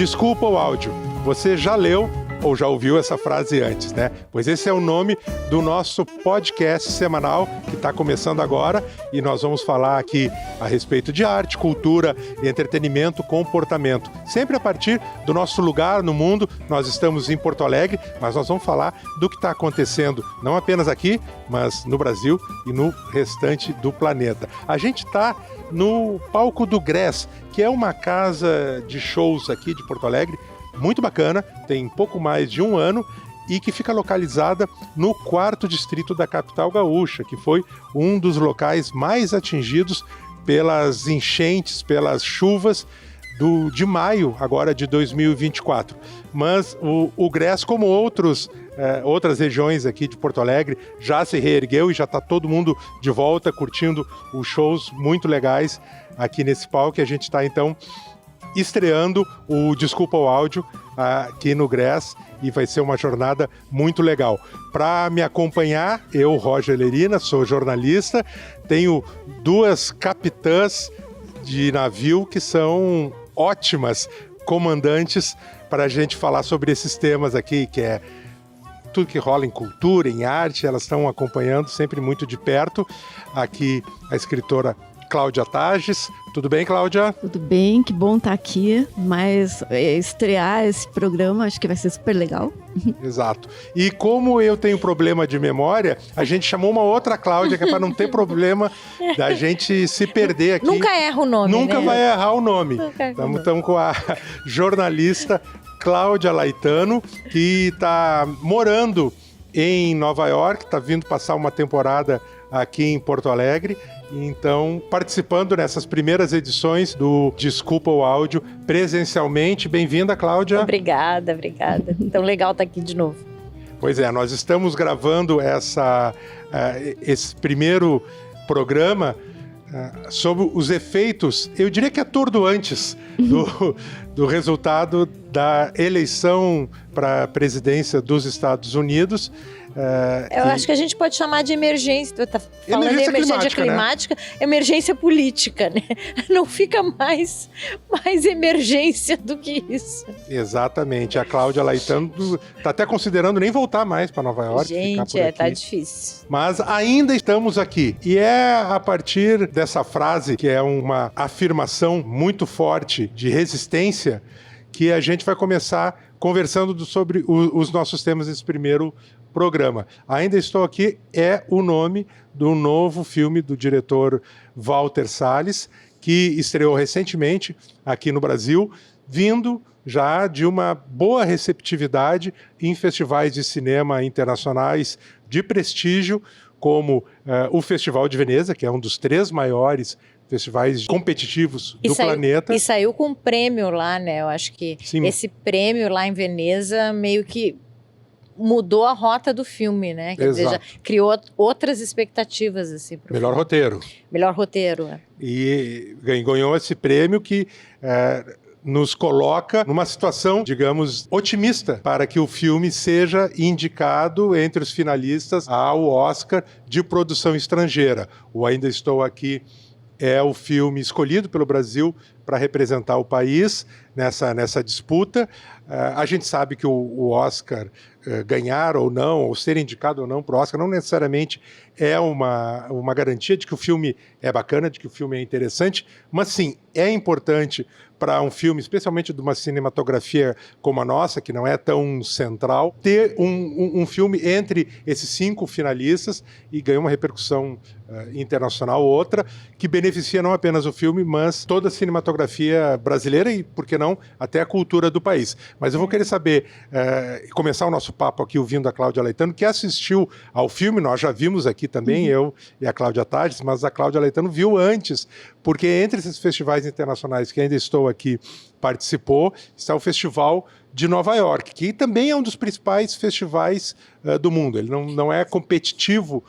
Desculpa o áudio. Você já leu ou já ouviu essa frase antes, né? Pois esse é o nome do nosso podcast semanal que está começando agora e nós vamos falar aqui a respeito de arte, cultura, entretenimento, comportamento. Sempre a partir do nosso lugar no mundo. Nós estamos em Porto Alegre, mas nós vamos falar do que está acontecendo, não apenas aqui, mas no Brasil e no restante do planeta. A gente está no palco do GRES, que é uma casa de shows aqui de Porto Alegre, muito bacana, tem pouco mais de um ano e que fica localizada no 4º distrito da capital gaúcha, que foi um dos locais mais atingidos pelas enchentes, pelas chuvas de maio agora de 2024. Mas o GRES, como outras regiões aqui de Porto Alegre, já se reergueu e já está todo mundo de volta curtindo os shows muito legais aqui nesse palco. E a gente está então estreando o Desculpa o Áudio aqui no GRES e vai ser uma jornada muito legal. Para me acompanhar, eu, Roger Lerina, sou jornalista, tenho 2 capitãs de navio que são ótimas comandantes para a gente falar sobre esses temas aqui, que é tudo que rola em cultura, em arte. Elas estão acompanhando sempre muito de perto. Aqui a escritora Cláudia Tages. Tudo bem, Cláudia? Tudo bem, que bom estar aqui, mas estrear esse programa acho que vai ser super legal. Exato. E como eu tenho problema de memória, a gente chamou uma outra Cláudia, que é para não ter problema da gente se perder aqui. Nunca erra o nome, Nunca né? vai errar o nome. Estamos com a jornalista Cláudia Laetano, que está morando em Nova York, está vindo passar uma temporada aqui em Porto Alegre. Então, participando nessas primeiras edições do Desculpa o Áudio presencialmente. Bem-vinda, Cláudia. Obrigada. Então, legal estar aqui de novo. Pois é, nós estamos gravando esse primeiro programa sobre os efeitos, eu diria que atordoantes, do resultado da eleição para a presidência dos Estados Unidos. Eu acho que a gente pode chamar de emergência, tá falando de emergência climática, né? Emergência política, né? Não fica mais emergência do que isso. Exatamente, a Cláudia Laetano está até considerando nem voltar mais para Nova York. Gente, tá difícil. Mas ainda estamos aqui, e é a partir dessa frase, que é uma afirmação muito forte de resistência, que a gente vai começar conversando sobre os nossos temas desse primeiro programa. Ainda Estou Aqui é o nome do novo filme do diretor Walter Salles, que estreou recentemente aqui no Brasil, vindo já de uma boa receptividade em festivais de cinema internacionais de prestígio, como o Festival de Veneza, que é um dos 3 maiores festivais competitivos do planeta. E saiu com um prêmio lá, né? Eu acho que Sim. Esse prêmio lá em Veneza meio que mudou a rota do filme, né? Quer dizer, já criou outras expectativas, assim. Melhor roteiro. Melhor roteiro, é. E ganhou esse prêmio que nos coloca numa situação, digamos, otimista para que o filme seja indicado entre os finalistas ao Oscar de produção estrangeira. O Ainda Estou Aqui é o filme escolhido pelo Brasil para representar o país nessa disputa. A gente sabe que o Oscar ganhar ou não, ou ser indicado ou não para o Oscar, não necessariamente é uma garantia de que o filme é bacana, de que o filme é interessante, mas sim, é importante para um filme, especialmente de uma cinematografia como a nossa, que não é tão central, ter um filme entre esses 5 finalistas e ganhar uma repercussão internacional ou outra, que beneficia não apenas o filme, mas toda a cinematografia brasileira e, por que não, até a cultura do país. Mas eu vou querer saber, começar o nosso papo aqui ouvindo a Cláudia Laetano, que assistiu ao filme. Nós já vimos aqui também, eu e a Cláudia Tages, mas a Cláudia Laetano viu antes, porque entre esses festivais internacionais que Ainda Estou Aqui participou, está o Festival de Nova York, que também é um dos principais festivais do mundo. Ele não é competitivo,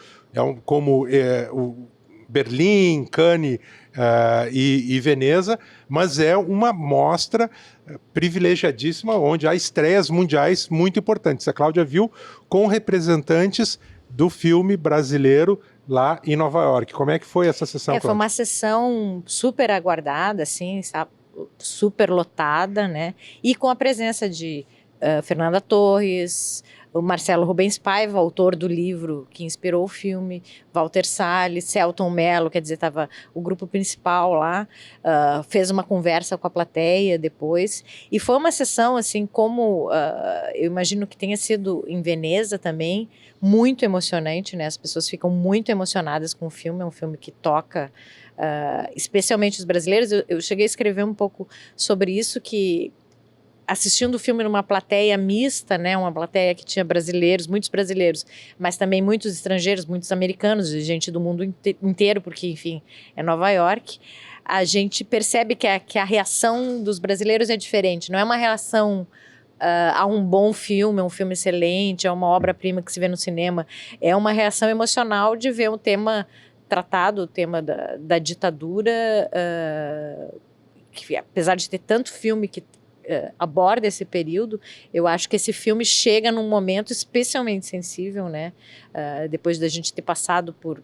como o Berlim, Cannes e Veneza, mas é uma mostra privilegiadíssima, onde há estreias mundiais muito importantes. A Cláudia viu com representantes do filme brasileiro lá em Nova York. Como é que foi essa sessão, Foi uma sessão super aguardada, assim, sabe? super lotada, né? E com a presença de Fernanda Torres, o Marcelo Rubens Paiva, autor do livro que inspirou o filme, Walter Salles, Selton Mello, quer dizer, estava o grupo principal lá, fez uma conversa com a plateia depois, e foi uma sessão, assim, como eu imagino que tenha sido em Veneza também, muito emocionante, né? As pessoas ficam muito emocionadas com o filme, é um filme que toca especialmente os brasileiros. Eu cheguei a escrever um pouco sobre isso, que assistindo o filme numa plateia mista, né, uma plateia que tinha brasileiros, muitos brasileiros, mas também muitos estrangeiros, muitos americanos, e gente do mundo inteiro, porque, enfim, é Nova York, a gente percebe que a reação dos brasileiros é diferente, não é uma reação a um bom filme, um filme excelente, a uma obra-prima que se vê no cinema, é uma reação emocional de ver um tema tratado, o tema da ditadura, que apesar de ter tanto filme que aborda esse período, eu acho que esse filme chega num momento especialmente sensível, né? Depois da gente ter passado por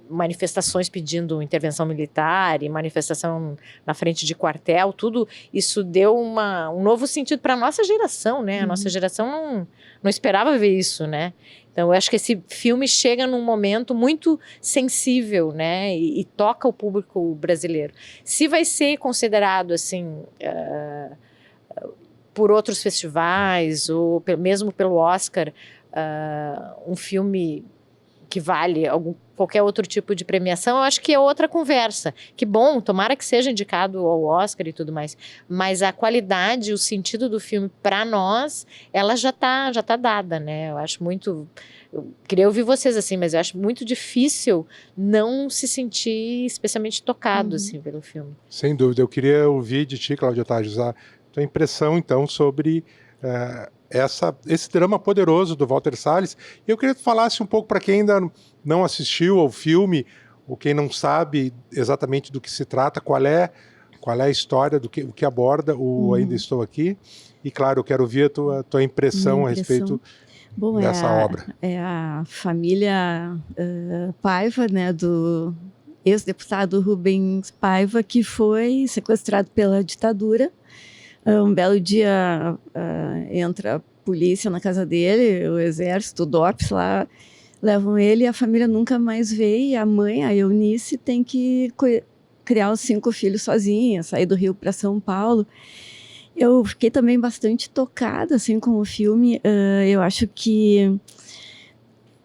manifestações pedindo intervenção militar e manifestação na frente de quartel, tudo isso deu um novo sentido para a nossa geração, né? A nossa geração não esperava ver isso, né? Então, eu acho que esse filme chega num momento muito sensível, né? E toca o público brasileiro. Se vai ser considerado, assim, por outros festivais, ou mesmo pelo Oscar, um filme que vale qualquer outro tipo de premiação, eu acho que é outra conversa. Que bom, tomara que seja indicado ao Oscar e tudo mais. Mas a qualidade, o sentido do filme, para nós, ela já tá dada, né? Eu acho muito... Eu queria ouvir vocês, assim, mas eu acho muito difícil não se sentir especialmente tocado, assim, pelo filme. Sem dúvida. Eu queria ouvir de ti, Cláudia Tages, a tua impressão, então, sobre... esse drama poderoso do Walter Salles. Eu queria que tu falasse um pouco para quem ainda não assistiu ao filme, ou quem não sabe exatamente do que se trata, qual é a história, o que aborda o Ainda Estou Aqui. E, claro, eu quero ouvir a tua impressão a respeito dessa obra. É a família Paiva, né, do ex-deputado Rubens Paiva, que foi sequestrado pela ditadura. Um belo dia entra a polícia na casa dele, o exército, o DOPS lá, levam ele e a família nunca mais vê. E a mãe, a Eunice, tem que criar os 5 filhos sozinha, sair do Rio para São Paulo. Eu fiquei também bastante tocada assim, com o filme. Eu acho que,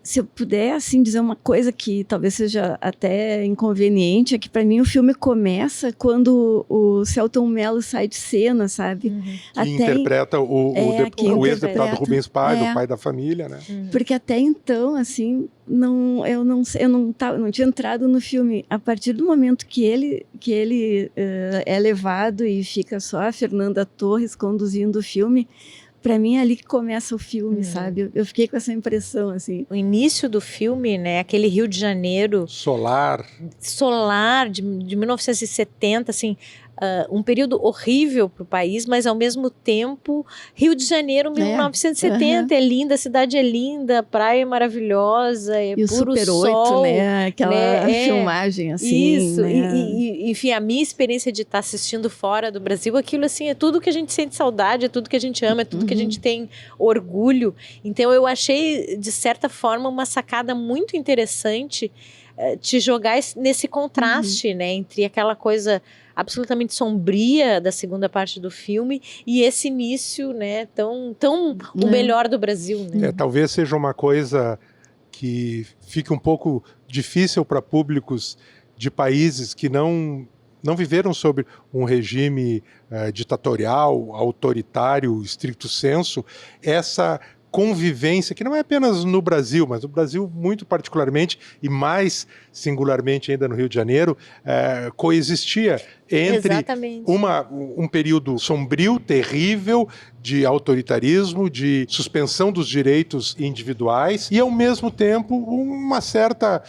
se eu puder assim, dizer uma coisa que talvez seja até inconveniente, é que para mim o filme começa quando o Selton Mello sai de cena, sabe? Que interpreta o ex-deputado Rubens Paiva, o pai da família, né? Porque até então, assim, eu não tinha entrado no filme. A partir do momento que ele é levado e fica só a Fernanda Torres conduzindo o filme, para mim é ali que começa o filme, sabe? Eu fiquei com essa impressão, assim. O início do filme, né? Aquele Rio de Janeiro... Solar, de 1970, assim... um período horrível para o país, mas ao mesmo tempo Rio de Janeiro 1970 é linda, a cidade é linda, a praia é maravilhosa, é e puro o Super sol, 8, né? Aquela filmagem assim, isso, né? e enfim, a minha experiência de estar assistindo fora do Brasil, aquilo assim, é tudo que a gente sente saudade, é tudo que a gente ama, é tudo que a gente tem orgulho. Então eu achei, de certa forma, uma sacada muito interessante te jogar nesse contraste, né, entre aquela coisa absolutamente sombria da segunda parte do filme e esse início, né, tão o melhor do Brasil, né? Talvez seja uma coisa que fique um pouco difícil para públicos de países que não viveram sob um regime ditatorial, autoritário, stricto sensu, essa convivência, que não é apenas no Brasil, mas no Brasil muito particularmente e mais singularmente ainda no Rio de Janeiro, coexistia entre um período sombrio, terrível, de autoritarismo, de suspensão dos direitos individuais e, ao mesmo tempo, uma certa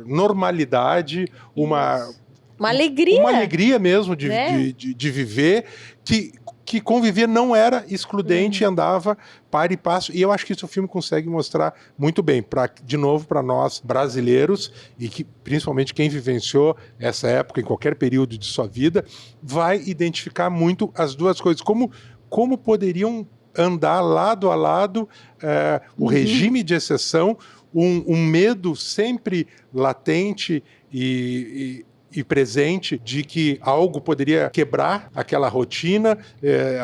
normalidade, uma alegria mesmo de viver, que que conviver não era excludente e andava par e passo. E eu acho que isso o filme consegue mostrar muito bem, de novo, para nós brasileiros, e que principalmente quem vivenciou essa época em qualquer período de sua vida, vai identificar muito as duas coisas. Como poderiam andar lado a lado o regime de exceção, um medo sempre latente e presente de que algo poderia quebrar aquela rotina,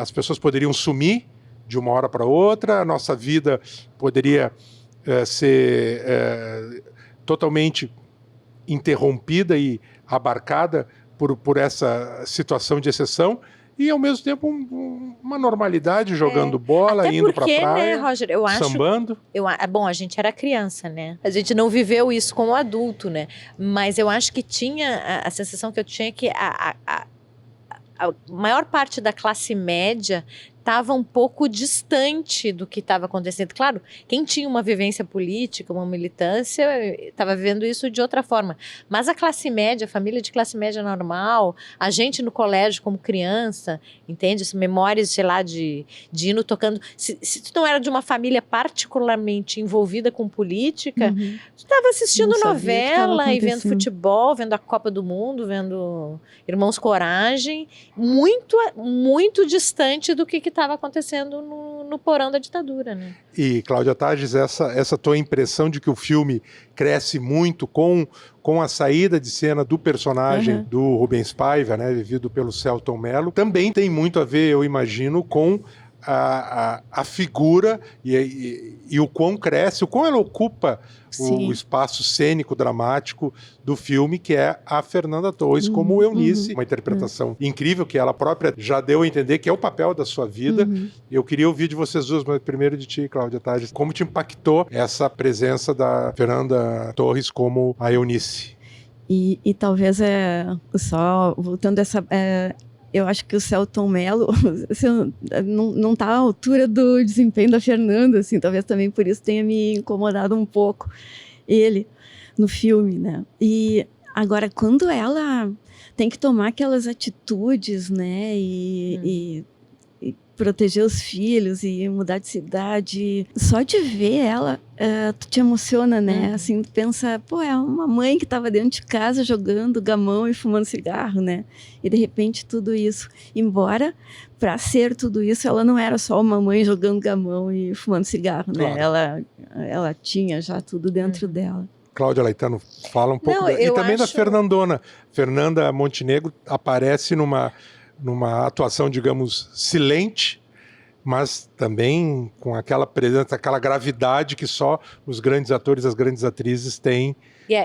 as pessoas poderiam sumir de uma hora para outra, a nossa vida poderia ser totalmente interrompida e abarcada por essa situação de exceção, e ao mesmo tempo uma normalidade, jogando bola, até indo para a porque, praia, né, Roger, eu acho, sambando. Bom, a gente era criança, né? A gente não viveu isso como adulto, né? Mas eu acho que tinha a sensação que eu tinha que a maior parte da classe média estava um pouco distante do que estava acontecendo. Claro, quem tinha uma vivência política, uma militância, estava vivendo isso de outra forma. Mas a classe média, a família de classe média normal, a gente no colégio como criança, entende? Memórias, sei lá, de hino tocando. Se tu não era de uma família particularmente envolvida com política, tu estava assistindo novela e vendo futebol, vendo a Copa do Mundo, vendo Irmãos Coragem, muito, muito distante do que estava acontecendo no porão da ditadura, né? E, Cláudia Tages, essa tua impressão de que o filme cresce muito com a saída de cena do personagem do Rubens Paiva, né, vivido pelo Selton Mello, também tem muito a ver, eu imagino, com a figura e o quão cresce, o quão ela ocupa o espaço cênico, dramático do filme, que é a Fernanda Torres como Eunice, uma interpretação incrível, que ela própria já deu a entender que é o papel da sua vida. Eu queria ouvir de vocês duas, mas primeiro de ti, Cláudia Tages, como te impactou essa presença da Fernanda Torres como a Eunice? E talvez, só voltando a essa... eu acho que o Selton Mello assim, não está à altura do desempenho da Fernanda, assim, talvez também por isso tenha me incomodado um pouco ele no filme, né? E agora, quando ela tem que tomar aquelas atitudes, né, e proteger os filhos e mudar de cidade, só de ver ela, tu te emociona, né? Assim, tu pensa, pô, é uma mãe que estava dentro de casa jogando gamão e fumando cigarro, né? E de repente tudo isso, embora para ser tudo isso, ela não era só uma mãe jogando gamão e fumando cigarro, né? Claro. Ela tinha já tudo dentro dela. Cláudia Laetano, fala um pouco e também da Fernandona. Fernanda Montenegro aparece numa atuação, digamos, silente, mas também com aquela presença, aquela gravidade que só os grandes atores, as grandes atrizes têm,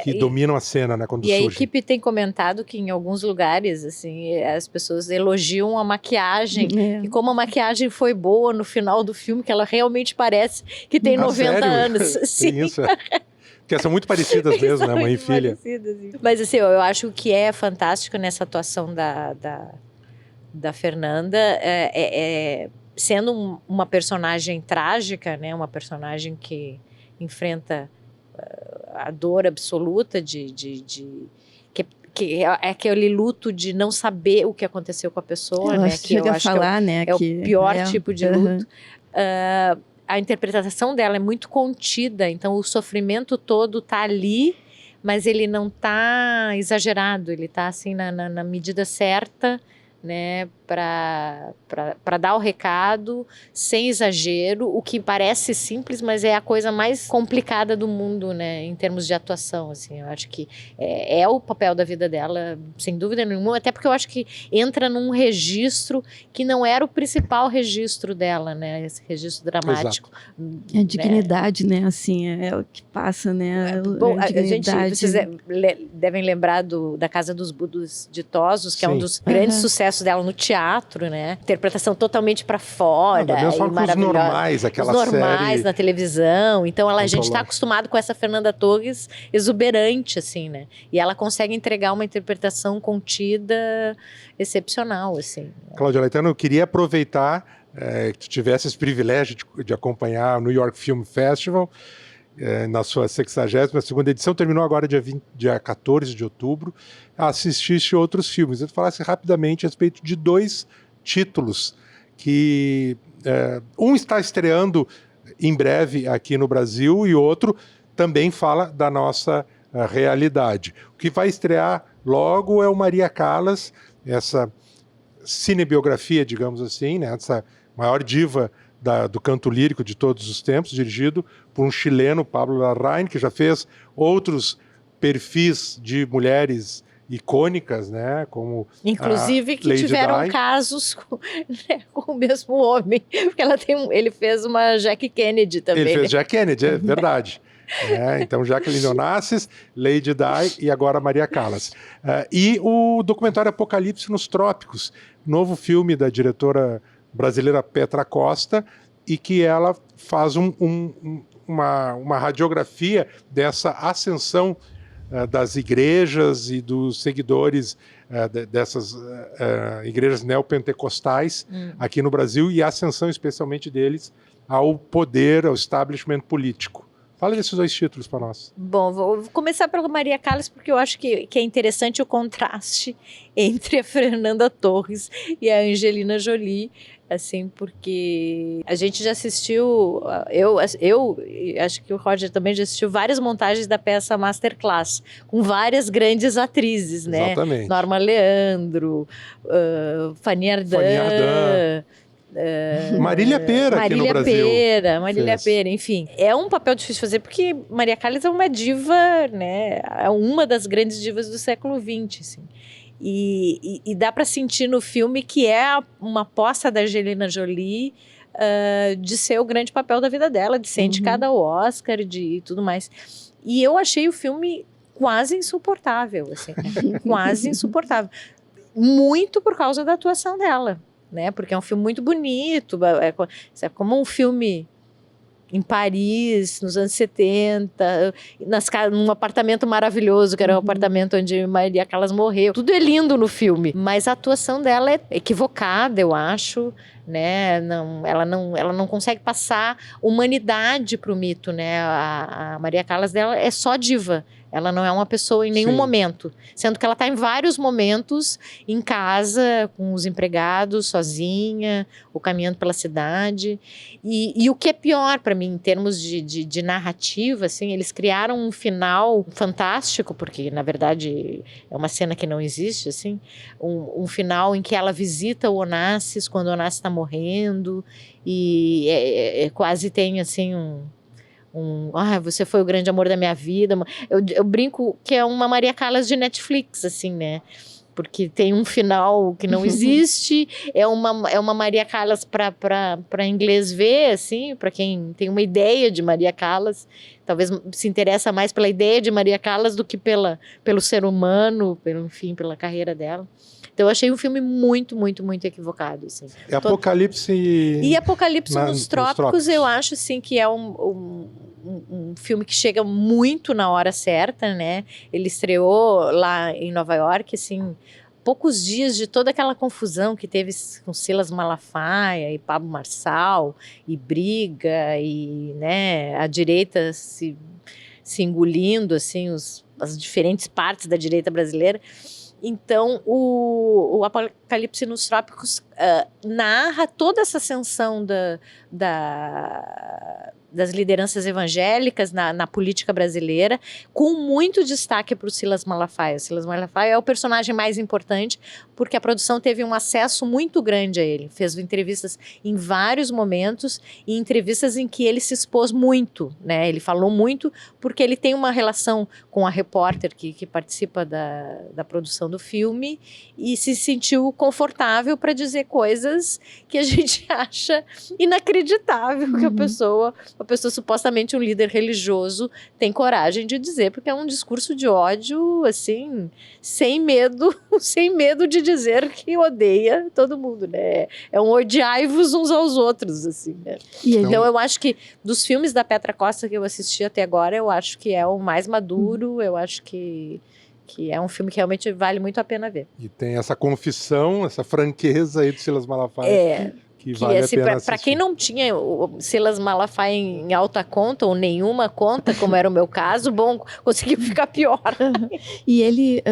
que dominam a cena, né, quando surgem. A equipe tem comentado que em alguns lugares, assim, as pessoas elogiam a maquiagem, e como a maquiagem foi boa no final do filme, que ela realmente parece que tem 90 anos. Sim. Tem isso, Porque são muito parecidas mesmo, né, mãe e filha. Mas assim, eu acho que é fantástico nessa atuação da Fernanda, sendo uma personagem trágica, né, uma personagem que enfrenta a dor absoluta que é aquele luto de não saber o que aconteceu com a pessoa, né, que eu acho falar, que é o pior tipo de luto. A interpretação dela é muito contida, então o sofrimento todo está ali, mas ele não está exagerado, ele está assim na medida certa, né, para dar o recado sem exagero, o que parece simples, mas é a coisa mais complicada do mundo, né, em termos de atuação, assim. Eu acho que é o papel da vida dela, sem dúvida nenhuma, até porque eu acho que entra num registro que não era o principal registro dela, né, esse registro dramático. A dignidade, né, assim, é o que passa, né, bom, vocês devem lembrar da Casa dos Budos Ditosos, que é um dos grandes sucessos dela no teatro, né? Interpretação totalmente para fora. Da mesma forma que os normais, aquela série. Os normais na televisão. Então a gente está acostumado com essa Fernanda Torres exuberante, assim, né? E ela consegue entregar uma interpretação contida, excepcional, assim. Cláudia Laetano, eu queria aproveitar que tu tivesse esse privilégio de acompanhar o New York Film Festival, na sua 62ª edição, terminou agora dia 14 de outubro, assististe outros filmes. Eu falasse rapidamente a respeito de 2 títulos que um está estreando em breve aqui no Brasil e outro também fala da nossa realidade. O que vai estrear logo é o Maria Callas, essa cinebiografia, digamos assim, né? Essa maior diva do canto lírico de todos os tempos, dirigido por um chileno, Pablo Larraín, que já fez outros perfis de mulheres icônicas, né? Como inclusive que Lady tiveram Di. casos com o mesmo homem, porque ele fez uma Jack Kennedy também. Ele fez né? Jack Kennedy, é verdade. Então, Jacqueline Onassis, Lady Di e agora Maria Callas. E o documentário Apocalipse nos Trópicos, novo filme da diretora brasileira Petra Costa, e que ela faz uma radiografia dessa ascensão das igrejas e dos seguidores dessas igrejas neopentecostais aqui no Brasil, e a ascensão especialmente deles ao poder, ao establishment político. Fala desses 2 títulos para nós. Bom, vou começar pela Maria Callas, porque eu acho que é interessante o contraste entre a Fernanda Torres e a Angelina Jolie, assim, porque a gente já assistiu, eu acho que o Roger também já assistiu várias montagens da peça Masterclass, com várias grandes atrizes, né? Exatamente. Norma Leandro, Fanny Ardant, Marília Pêra aqui no Brasil. Marília Pêra, enfim. É um papel difícil de fazer porque Maria Callas é uma diva, né? É uma das grandes divas do século XX, assim. E dá para sentir no filme que é uma aposta da Angelina Jolie de ser o grande papel da vida dela, de ser indicada ao Oscar e tudo mais. E eu achei o filme quase insuportável, assim, quase insuportável. Muito por causa da atuação dela. Né? Porque é um filme muito bonito, é como um filme em Paris, nos anos 70, num apartamento maravilhoso, que era o apartamento onde Maria Callas morreu. Tudo é lindo no filme, mas a atuação dela é equivocada, eu acho, né? Ela não consegue passar humanidade para o mito, né? A Maria Callas dela é só diva. Ela não é uma pessoa em nenhum momento. Sendo que ela está em vários momentos em casa, com os empregados, sozinha, ou caminhando pela cidade. E o que é pior para mim, em termos de narrativa, assim, eles criaram um final fantástico, porque, na verdade, é uma cena que não existe, assim. Um final em que ela visita o Onassis quando o Onassis está morrendo. E quase tem, assim, você foi o grande amor da minha vida. Eu brinco que é uma Maria Callas de Netflix, assim, né? Porque tem um final que não existe, é uma Maria Callas para inglês ver, assim, para quem tem uma ideia de Maria Callas, talvez se interessa mais pela ideia de Maria Callas do que pelo ser humano, pela carreira dela. Então eu achei um filme muito, muito, muito equivocado, assim. Apocalipse... E Apocalipse nos Trópicos, eu acho, assim, que é um filme que chega muito na hora certa, né? Ele estreou lá em Nova York, assim, poucos dias de toda aquela confusão que teve com Silas Malafaia e Pablo Marçal, e briga, e, né, a direita se engolindo, assim, as diferentes partes da direita brasileira. Então, o Apocalipse nos Trópicos narra toda essa ascensão das lideranças evangélicas na política brasileira, com muito destaque para o Silas Malafaia. O Silas Malafaia é o personagem mais importante, porque a produção teve um acesso muito grande a ele. Fez entrevistas em vários momentos, e entrevistas em que ele se expôs muito, né? Ele falou muito, porque ele tem uma relação com a repórter que participa da produção do filme, e se sentiu confortável para dizer coisas que a gente acha inacreditável que a pessoa supostamente um líder religioso tem coragem de dizer, porque é um discurso de ódio, assim, sem medo de dizer que odeia todo mundo, né? É um odiai-vos uns aos outros, assim, né? Então eu acho que dos filmes da Petra Costa que eu assisti até agora, eu acho que é o mais maduro, eu acho que é um filme que realmente vale muito a pena ver. E tem essa confissão, essa franqueza aí do Silas Malafaia. Que vale a pena assistir. Para quem não tinha o Silas Malafaia em alta conta, ou nenhuma conta, como era o meu caso, bom, conseguiu ficar pior. E ele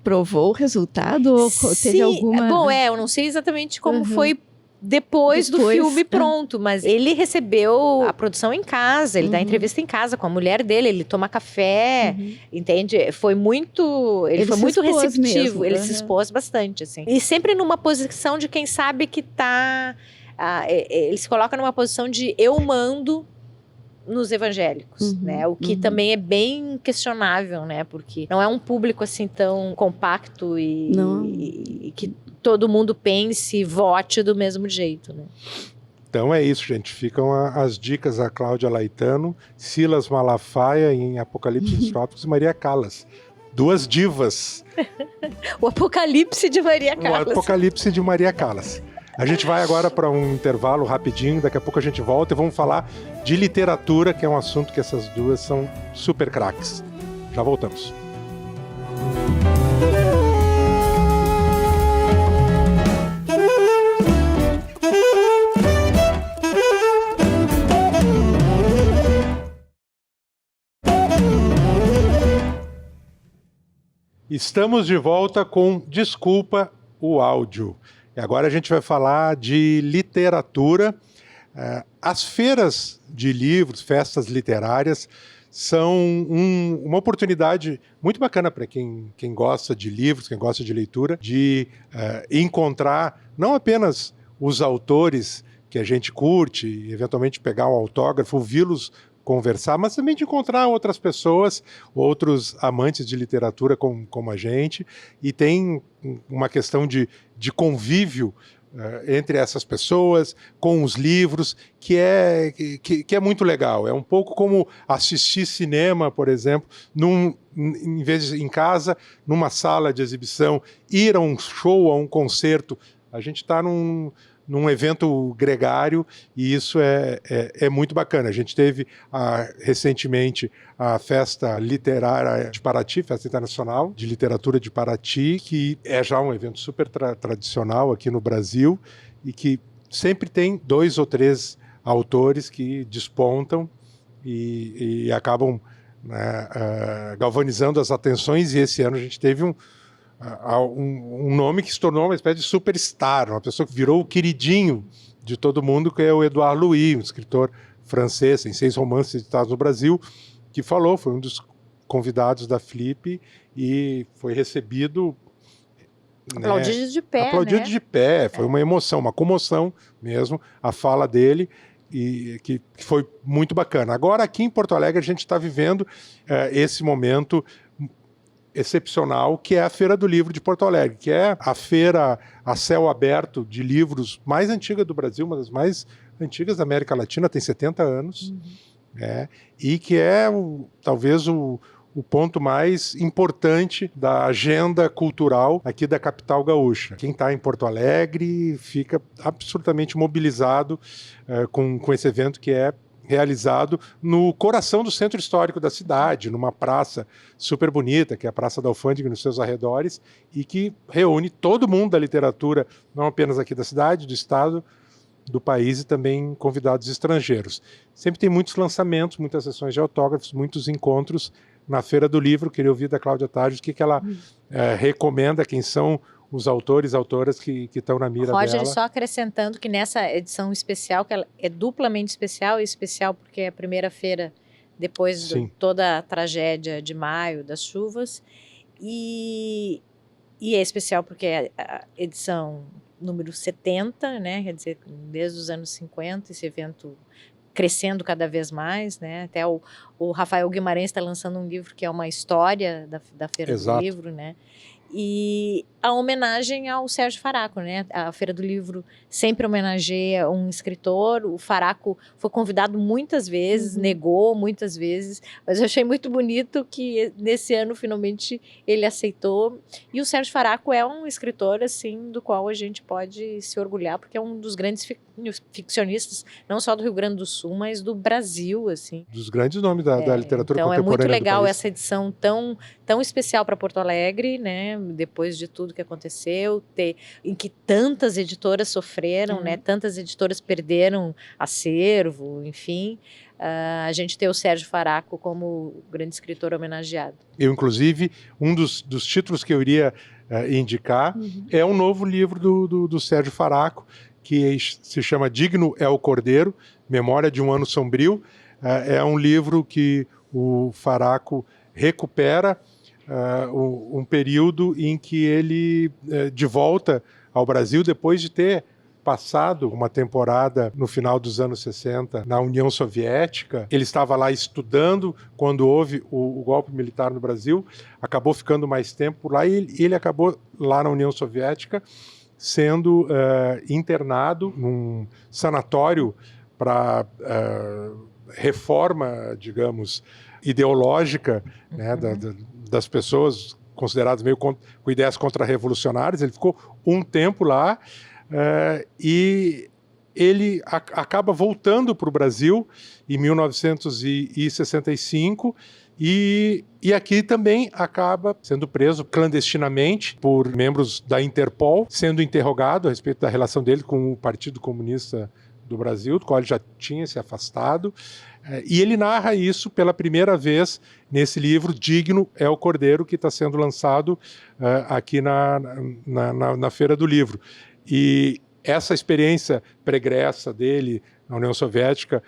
provou o resultado? Ou teve alguma... Bom, eu não sei exatamente como foi depois do filme pronto, mas ele recebeu a produção em casa, ele dá entrevista em casa com a mulher dele, ele toma café, entende? Ele foi muito receptivo, mesmo. Ele se expôs bastante, assim. E sempre numa posição de quem sabe que tá... ele se coloca numa posição de eu mando nos evangélicos, né? O que também é bem questionável, né? Porque não é um público assim tão compacto e que todo mundo pense e vote do mesmo jeito, né? Então é isso, gente. Ficam as dicas da Cláudia Laetano, Silas Malafaia em Apocalipse dos Trópicos e Maria Callas. 2 divas. O Apocalipse de Maria Callas. O Apocalipse de Maria Callas. A gente vai agora para um intervalo rapidinho, daqui a pouco a gente volta e vamos falar de literatura, que é um assunto que essas duas são super craques. Já voltamos. Estamos de volta com Desculpa o Áudio. E agora a gente vai falar de literatura. As feiras de livros, festas literárias, são uma oportunidade muito bacana para quem gosta de livros, quem gosta de leitura, de encontrar não apenas os autores que a gente curte, e eventualmente pegar um autógrafo, ouvi-los conversar, mas também de encontrar outras pessoas, outros amantes de literatura como a gente, e tem uma questão de convívio entre essas pessoas, com os livros, que é muito legal. É um pouco como assistir cinema, por exemplo, em vez de em casa, numa sala de exibição, ir a um show, a um concerto. A gente está num evento gregário e isso é muito bacana. A gente teve recentemente a Festa Literária de Paraty, Festa Internacional de Literatura de Paraty, que é já um evento super tradicional aqui no Brasil e que sempre tem 2 ou 3 autores que despontam e acabam, né, galvanizando as atenções, e esse ano a gente teve um nome que se tornou uma espécie de superstar, uma pessoa que virou o queridinho de todo mundo, que é o Edouard Louis, um escritor francês, tem 6 romances editados no Brasil, que foi um dos convidados da Flip e foi recebido... Aplaudido de pé, Aplaudido de pé, foi uma emoção, uma comoção mesmo, a fala dele, e que foi muito bacana. Agora, aqui em Porto Alegre, a gente está vivendo esse momento excepcional, que é a Feira do Livro de Porto Alegre, que é a feira a céu aberto de livros mais antiga do Brasil, uma das mais antigas da América Latina, tem 70 anos, e que é talvez o ponto mais importante da agenda cultural aqui da capital gaúcha. Quem está em Porto Alegre fica absolutamente mobilizado com esse evento, que é realizado no coração do centro histórico da cidade, numa praça super bonita, que é a Praça da Alfândega, nos seus arredores, e que reúne todo mundo da literatura, não apenas aqui da cidade, do estado, do país, e também convidados estrangeiros. Sempre tem muitos lançamentos, muitas sessões de autógrafos, muitos encontros na Feira do Livro. Queria ouvir da Cláudia Tárgio o que ela recomenda, quem são os autores, autoras que estão na mira Roger, dela. só acrescentando que nessa edição especial, que ela é duplamente especial, e especial porque é a primeira feira depois de toda a tragédia de maio, das chuvas, e é especial porque é a edição número 70, né? Quer dizer, desde os anos 50, esse evento crescendo cada vez mais, né? Até o Rafael Guimarães está lançando um livro que é uma história da Feira do Livro, né? E a homenagem ao Sérgio Faraco, né? A Feira do Livro sempre homenageia um escritor. O Faraco foi convidado muitas vezes, negou muitas vezes, mas eu achei muito bonito que nesse ano finalmente ele aceitou. E o Sérgio Faraco é um escritor assim do qual a gente pode se orgulhar, porque é um dos grandes ficcionistas, não só do Rio Grande do Sul, mas do Brasil, assim. Dos grandes nomes da literatura então contemporânea. Então é muito legal essa edição tão especial para Porto Alegre, né? Depois de tudo tudo que aconteceu, em que tantas editoras sofreram, né? Tantas editoras perderam acervo, enfim. A gente ter o Sérgio Faraco como grande escritor homenageado. Eu, inclusive, um dos títulos que eu iria indicar é um novo livro do Sérgio Faraco, que se chama Digno é o Cordeiro, Memória de um Ano Sombrio. É um livro que o Faraco recupera um período em que ele, de volta ao Brasil, depois de ter passado uma temporada no final dos anos 60 na União Soviética. Ele estava lá estudando quando houve o golpe militar no Brasil, acabou ficando mais tempo por lá e ele acabou lá na União Soviética sendo internado num sanatório para reforma, digamos, ideológica, né, das pessoas consideradas meio com ideias contra-revolucionárias. Ele ficou um tempo lá e ele acaba voltando para o Brasil em 1965 e aqui também acaba sendo preso clandestinamente por membros da Interpol, sendo interrogado a respeito da relação dele com o Partido Comunista do Brasil, do qual ele já tinha se afastado. E ele narra isso pela primeira vez nesse livro, Digno é o Cordeiro, que está sendo lançado aqui na Feira do Livro. E essa experiência pregressa dele na União Soviética,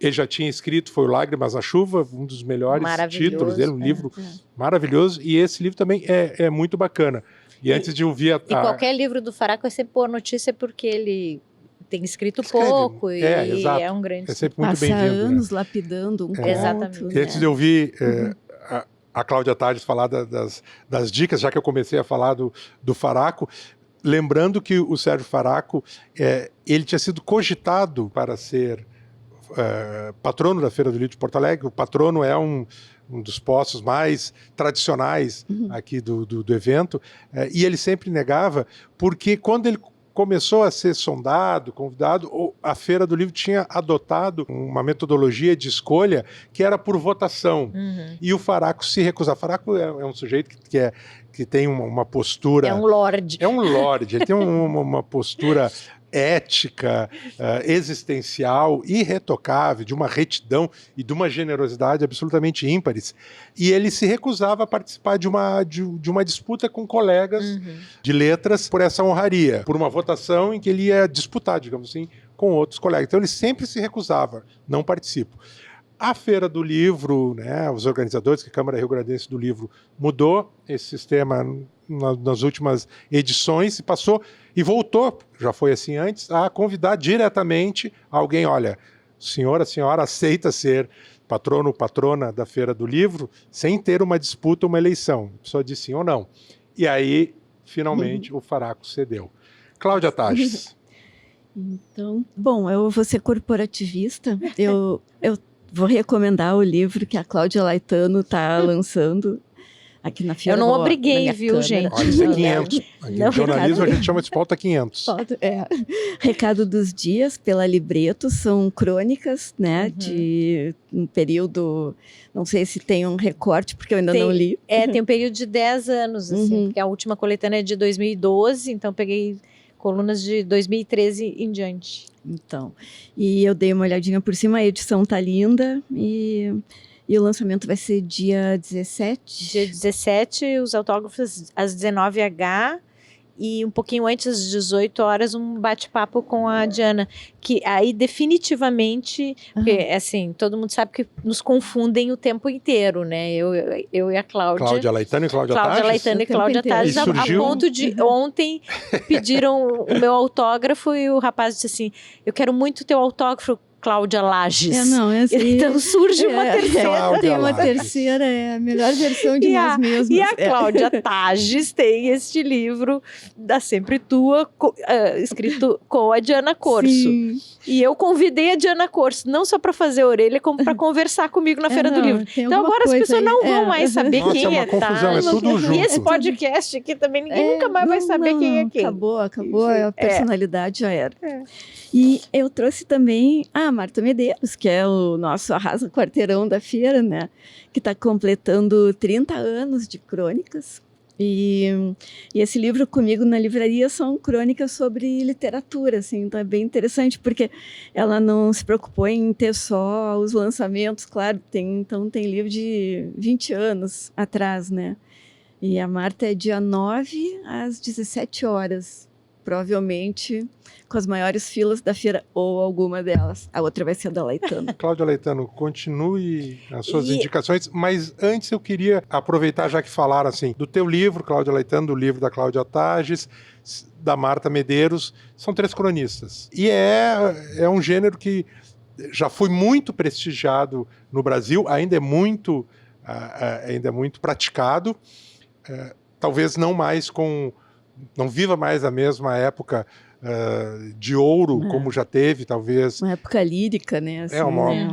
ele já tinha escrito, foi o Lágrimas na Chuva, um dos melhores títulos dele, um livro maravilhoso, e esse livro também é muito bacana. E antes de ouvir qualquer livro do Faraco é sempre boa notícia, porque ele tem escrito pouco e é um grande... É sempre muito Passa bem-vindo. anos lapidando um conto. Exatamente. E antes de ouvir a Cláudia Tages falar das dicas, já que eu comecei a falar do Faraco, lembrando que o Sérgio Faraco, ele tinha sido cogitado para ser patrono da Feira do Livro de Porto Alegre. O patrono é um dos postos mais tradicionais aqui do evento, e ele sempre negava, porque quando ele começou a ser sondado, convidado, a Feira do Livro tinha adotado uma metodologia de escolha que era por votação. E o Faraco se recusava. O Faraco é um sujeito que tem uma postura... É um lorde. É um lorde, ele tem uma postura ética, existencial, irretocável, de uma retidão e de uma generosidade absolutamente ímpares. E ele se recusava a participar de uma disputa com colegas de letras por essa honraria, por uma votação em que ele ia disputar, digamos assim, com outros colegas. Então ele sempre se recusava, não participo. A Feira do Livro, né, os organizadores, que a Câmara Rio-Grandense do Livro mudou esse sistema nas últimas edições e voltou, já foi assim antes, a convidar diretamente alguém. Olha, a senhora aceita ser patrono ou patrona da Feira do Livro sem ter uma disputa, uma eleição. A pessoa diz sim ou não. E aí, finalmente, o Faraco cedeu. Cláudia Tages. Então, bom, eu vou ser corporativista. Eu vou recomendar o livro que a Cláudia Laetano está lançando aqui na Feira. Eu não obriguei, viu, gente? Olha, isso é 500. Em jornalismo a gente chama de pauta 500. Recado dos Dias, pela Libreto, são crônicas, né, de um período, não sei se tem um recorte, porque eu ainda não li. Tem um período de 10 anos, assim, porque a última coletânea é de 2012, então peguei colunas de 2013 em diante. Então, e eu dei uma olhadinha por cima, a edição tá linda e o lançamento vai ser dia 17. Dia 17, os autógrafos às 19h e um pouquinho antes, às 18 horas, um bate-papo com a Diana, que aí definitivamente, porque, assim, todo mundo sabe que nos confundem o tempo inteiro, né? Eu e a Cláudia. Cláudia Laetano e Cláudia Tages? Cláudia Laetano e Cláudia Tages, a ponto de ontem pediram o meu autógrafo e o rapaz disse assim, eu quero muito teu autógrafo, Cláudia Lages. Então surge uma terceira. Tem uma terceira, é a melhor versão de nós mesmos. E a Cláudia Tages tem este livro da Sempre Tua, escrito com a Diana Corso. Sim. E eu convidei a Diana Corso, não só para fazer a orelha, como para conversar comigo na Feira do Livro. Então agora as pessoas não vão mais saber quem é confusão, Tages. é tudo junto. E esse podcast aqui também, ninguém nunca mais vai saber quem é quem. Acabou, a personalidade já era. E eu trouxe também a Marta Medeiros, que é o nosso arrasa quarteirão da feira, né? Que está completando 30 anos de crônicas. E esse livro comigo na livraria são crônicas sobre literatura, assim, então é bem interessante, porque ela não se preocupou em ter só os lançamentos, claro, então tem livro de 20 anos atrás, né? E a Marta é dia 9 às 17 horas, provavelmente com as maiores filas da feira, ou alguma delas. A outra vai ser da Laetano. Cláudia Laetano, continue as suas indicações, mas antes eu queria aproveitar, já que falaram assim, do teu livro, Cláudia Laetano, do livro da Cláudia Tages, da Marta Medeiros, são 3 cronistas. E é um gênero que já foi muito prestigiado no Brasil, ainda é muito praticado, talvez não viva mais a mesma época de ouro, como já teve, talvez. Uma época lírica, né? Assim,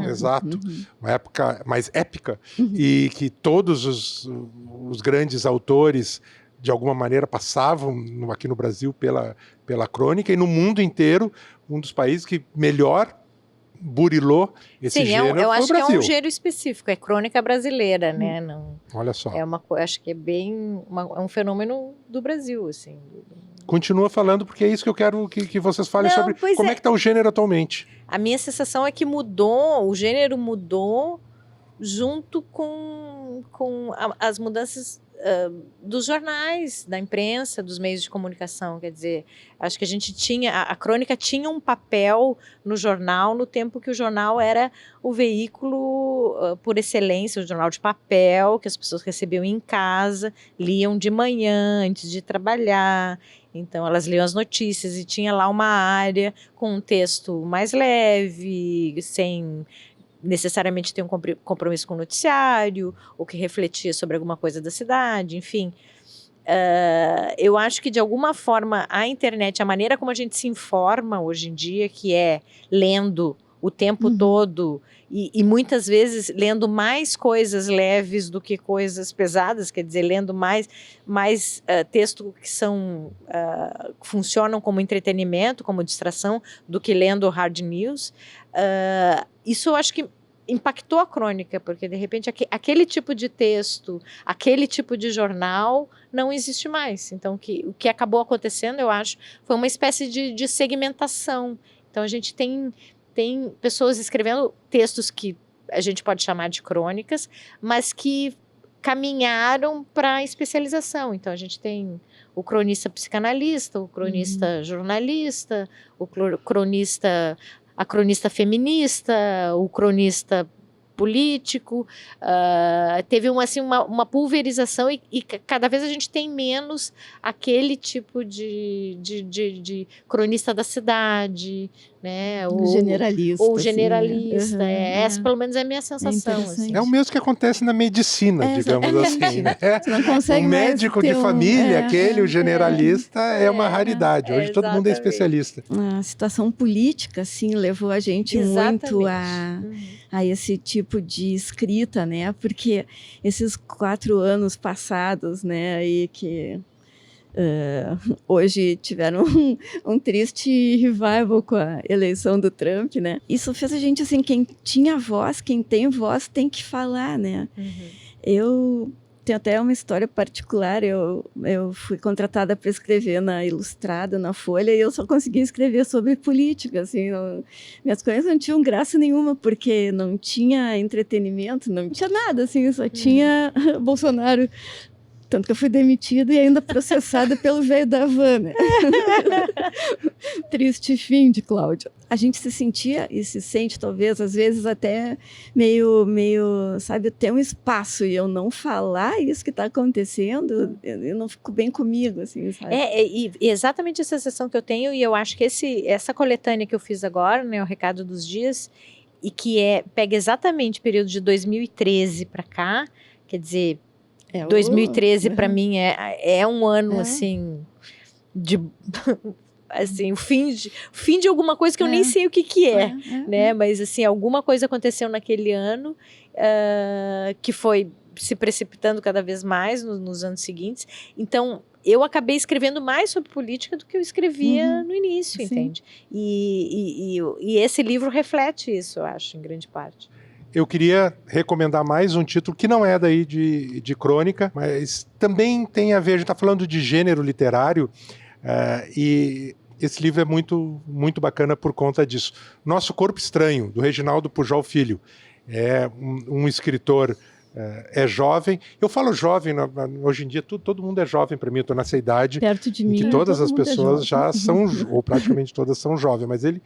Exato. Uma época mais épica, e que todos os grandes autores, de alguma maneira, passavam aqui no Brasil pela crônica, e no mundo inteiro, um dos países que melhor burilou esse gênero eu foi acho o Brasil. que é um gênero específico, é crônica brasileira, né? Não, olha só. acho que é um fenômeno do Brasil, assim. Continua falando, porque é isso que eu quero que vocês falem sobre como é que está o gênero atualmente. A minha sensação é que o gênero mudou junto com as mudanças dos jornais, da imprensa, dos meios de comunicação. Quer dizer, acho que a crônica tinha um papel no jornal no tempo que o jornal era o veículo por excelência, o jornal de papel, que as pessoas recebiam em casa, liam de manhã antes de trabalhar. Então, elas liam as notícias e tinha lá uma área com um texto mais leve, sem necessariamente ter um compromisso com o noticiário, ou que refletia sobre alguma coisa da cidade, enfim. Eu acho que, de alguma forma, a internet, a maneira como a gente se informa hoje em dia, que é lendo o tempo todo, e muitas vezes lendo mais coisas leves do que coisas pesadas, quer dizer, lendo mais textos que funcionam como entretenimento, como distração, do que lendo hard news. Isso eu acho que impactou a crônica, porque de repente aquele tipo de texto, aquele tipo de jornal não existe mais. Então o que acabou acontecendo, eu acho, foi uma espécie de segmentação. Então a gente tem pessoas escrevendo textos que a gente pode chamar de crônicas, mas que caminharam para a especialização. Então a gente tem o cronista psicanalista, o cronista jornalista, a cronista feminista, o cronista político. Teve uma pulverização e cada vez a gente tem menos aquele tipo de cronista da cidade, né? Generalista. Ou generalista. Essa, pelo menos, é a minha sensação. Assim. É o mesmo que acontece na medicina, digamos assim. Né? Você não consegue o médico de família, o generalista, é uma raridade. Hoje todo mundo é especialista. A situação política, assim, levou a gente muito a esse tipo de escrita, né? Porque esses 4 anos passados, né, e que hoje tiveram um triste revival com a eleição do Trump, né? Isso fez a gente, assim, quem tinha voz, quem tem voz, tem que falar, né? Eu tenho até uma história particular. Eu fui contratada para escrever na Ilustrada, na Folha, e eu só conseguia escrever sobre política, assim. Minhas coisas não tinham graça nenhuma, porque não tinha entretenimento, não tinha nada, assim, só tinha Bolsonaro. Tanto que eu fui demitida e ainda processada pelo velho da van, né? Triste fim de Cláudia. A gente se sentia e se sente, talvez, às vezes até meio, sabe, ter um espaço, e eu não falar isso que está acontecendo, eu não fico bem comigo, assim, sabe? E exatamente essa sensação que eu tenho, e eu acho que essa coletânea que eu fiz agora, né, o Recado dos Dias, e que pega exatamente o período de 2013 para cá, quer dizer, 2013 para mim é um ano assim assim, o fim de alguma coisa que eu nem sei o que é, né? Mas assim, alguma coisa aconteceu naquele ano que foi se precipitando cada vez mais nos anos seguintes. Então eu acabei escrevendo mais sobre política do que eu escrevia no início, entende? E esse livro reflete isso, eu acho, em grande parte. eu queria recomendar mais um título que não é daí de crônica, mas também tem a ver, a gente está falando de gênero literário, e esse livro é muito, muito bacana por conta disso. Nosso Corpo Estranho, do Reginaldo Pujol Filho. É um escritor, é jovem. Eu falo jovem, hoje em dia todo mundo é jovem para mim, eu estou nessa idade. Perto de mim. Que todas as pessoas já são, ou praticamente todas são jovens, mas ele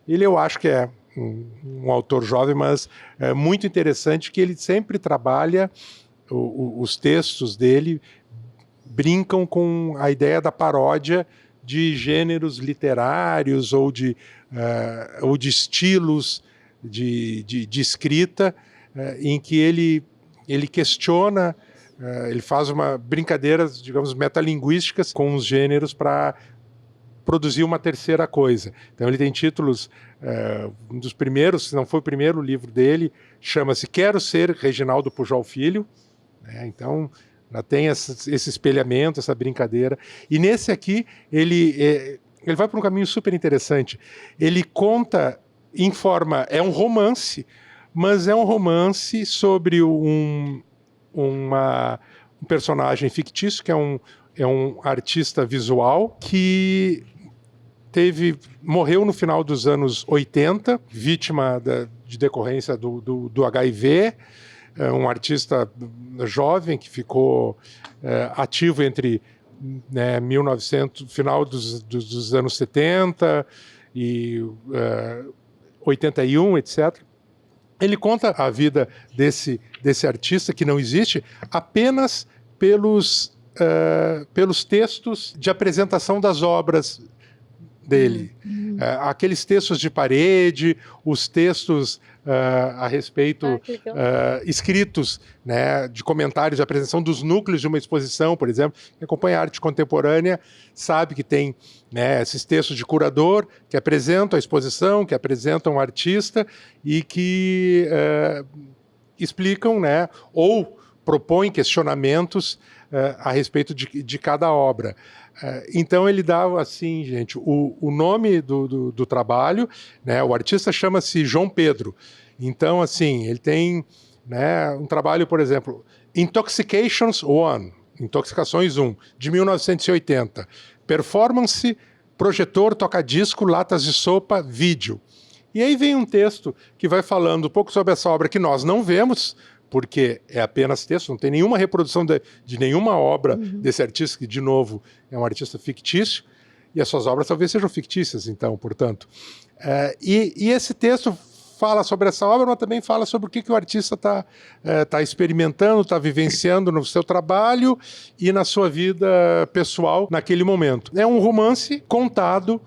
eu acho que é um autor jovem, mas é muito interessante que ele sempre trabalha, os textos dele brincam com a ideia da paródia de gêneros literários ou de estilos de escrita, em que ele questiona, ele faz uma brincadeira, digamos, metalinguísticas com os gêneros para produzir uma terceira coisa. Então ele tem títulos, um dos primeiros, se não foi o primeiro livro dele, chama-se Quero Ser Reginaldo Pujol Filho, então já tem esse espelhamento, essa brincadeira. E nesse aqui, ele vai para um caminho super interessante. Ele conta em forma, é um romance, mas é um romance sobre um personagem fictício, que é um artista visual, que morreu no final dos anos 80, vítima de decorrência do HIV, um artista jovem que ficou ativo entre 1900, final dos anos 70 e 81, etc. Ele conta a vida desse artista que não existe apenas pelos textos de apresentação das obras dele. Aqueles textos de parede, os textos a respeito, escritos, de comentários de apresentação dos núcleos de uma exposição, por exemplo. Quem acompanha a arte contemporânea sabe que tem esses textos de curador que apresentam a exposição, que apresentam o artista e que explicam, ou propõem questionamentos a respeito de cada obra. Então ele dá, assim, gente, o nome do trabalho, o artista chama-se João Pedro. Então, assim, ele tem um trabalho, por exemplo, Intoxications 1, Intoxicações 1, de 1980. Performance, projetor, toca-disco, latas de sopa, vídeo. E aí vem um texto que vai falando um pouco sobre essa obra que nós não vemos, porque é apenas texto, não tem nenhuma reprodução de nenhuma obra desse artista, que, de novo, é um artista fictício, e as suas obras talvez sejam fictícias, então, portanto. E esse texto fala sobre essa obra, mas também fala sobre o que o artista está experimentando, está vivenciando no seu trabalho e na sua vida pessoal naquele momento. É um romance contado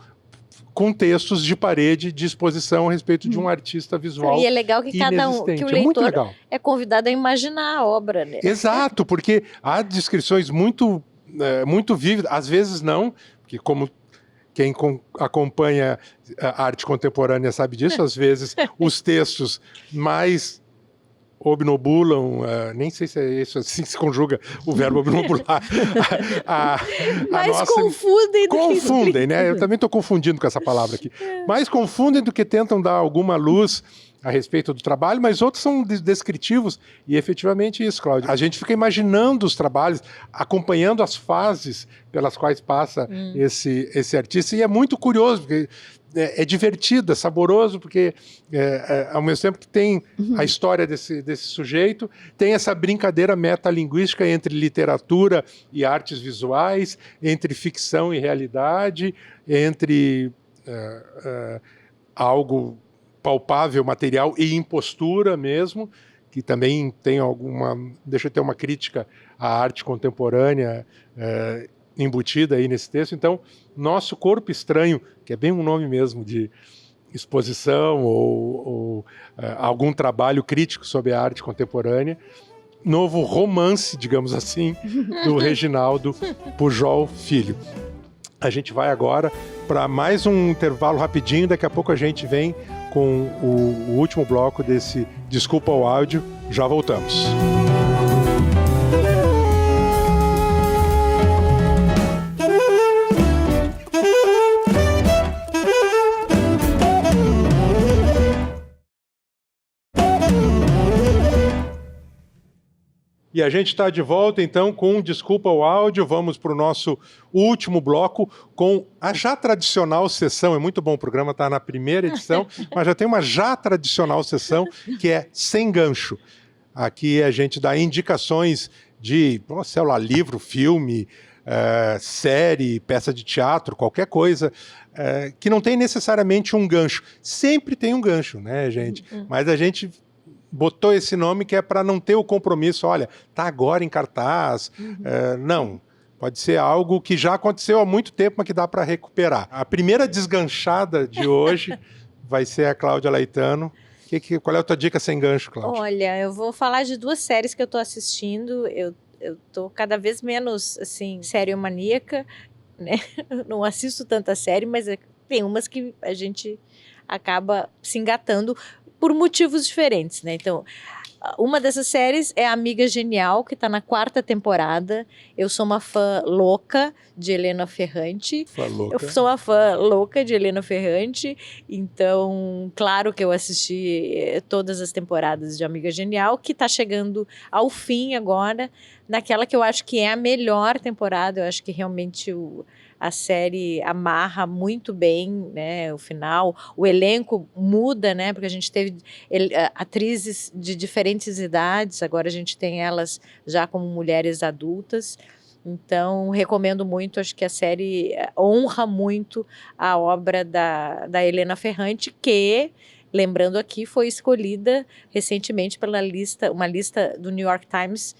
com textos de parede de exposição a respeito de um artista visual. E é legal que cada que o leitor é convidado a imaginar a obra, né? Exato, porque há descrições muito vívidas, às vezes não, porque como quem acompanha a arte contemporânea sabe disso, às vezes os textos mais obnubulam, nem sei se é isso assim se conjuga o verbo obnubular. Mais confundem do que confundem, né? Eu também estou confundindo com essa palavra aqui. Mais confundem do que tentam dar alguma luz a respeito do trabalho, mas outros são descritivos, e efetivamente isso, Cláudio. A gente fica imaginando os trabalhos, acompanhando as fases pelas quais passa esse artista, e é muito curioso, porque é divertido, é saboroso, porque ao mesmo tempo que tem a história desse sujeito, tem essa brincadeira metalinguística entre literatura e artes visuais, entre ficção e realidade, entre algo palpável, material e impostura mesmo, que também tem deixa eu ter uma crítica à arte contemporânea embutida aí nesse texto. Então, Nosso Corpo Estranho, que é bem um nome mesmo de exposição ou algum trabalho crítico sobre a arte contemporânea, novo romance, digamos assim, do Reginaldo Pujol Filho. A gente vai agora para mais um intervalo rapidinho, daqui a pouco a gente vem com o último bloco desse Desculpa o Áudio. Já voltamos. E a gente está de volta, então, com Desculpa o Áudio. Vamos para o nosso último bloco com a já tradicional sessão. É muito bom, o programa está na primeira edição, mas já tem uma já tradicional sessão que é Sem Gancho. Aqui a gente dá indicações de, sei lá, livro, filme, série, peça de teatro, qualquer coisa, que não tem necessariamente um gancho. Sempre tem um gancho, né, gente? Mas a gente botou esse nome que é para não ter o compromisso, olha, tá agora em cartaz. Não, pode ser algo que já aconteceu há muito tempo, mas que dá para recuperar. A primeira desganchada de hoje vai ser a Cláudia Laetano. Qual é a tua dica sem gancho, Cláudia? Olha, eu vou falar de 2 séries que eu tô assistindo. Eu tô cada vez menos, assim, sériomaníaca, né? Não assisto tanta série, mas tem umas que a gente acaba se engatando por motivos diferentes, né? Então, uma dessas séries é Amiga Genial, que está na 4ª temporada. Eu sou uma fã louca de Helena Ferrante. Eu sou uma fã louca de Helena Ferrante. Então, claro que eu assisti todas as temporadas de Amiga Genial, que está chegando ao fim agora, naquela que eu acho que é a melhor temporada. Eu acho que realmente a série amarra muito bem, né, o final. O elenco muda, né, porque a gente teve atrizes de diferentes idades, agora a gente tem elas já como mulheres adultas. Então, recomendo muito, acho que a série honra muito a obra da Helena Ferrante, que, lembrando aqui, foi escolhida recentemente pela uma lista do New York Times,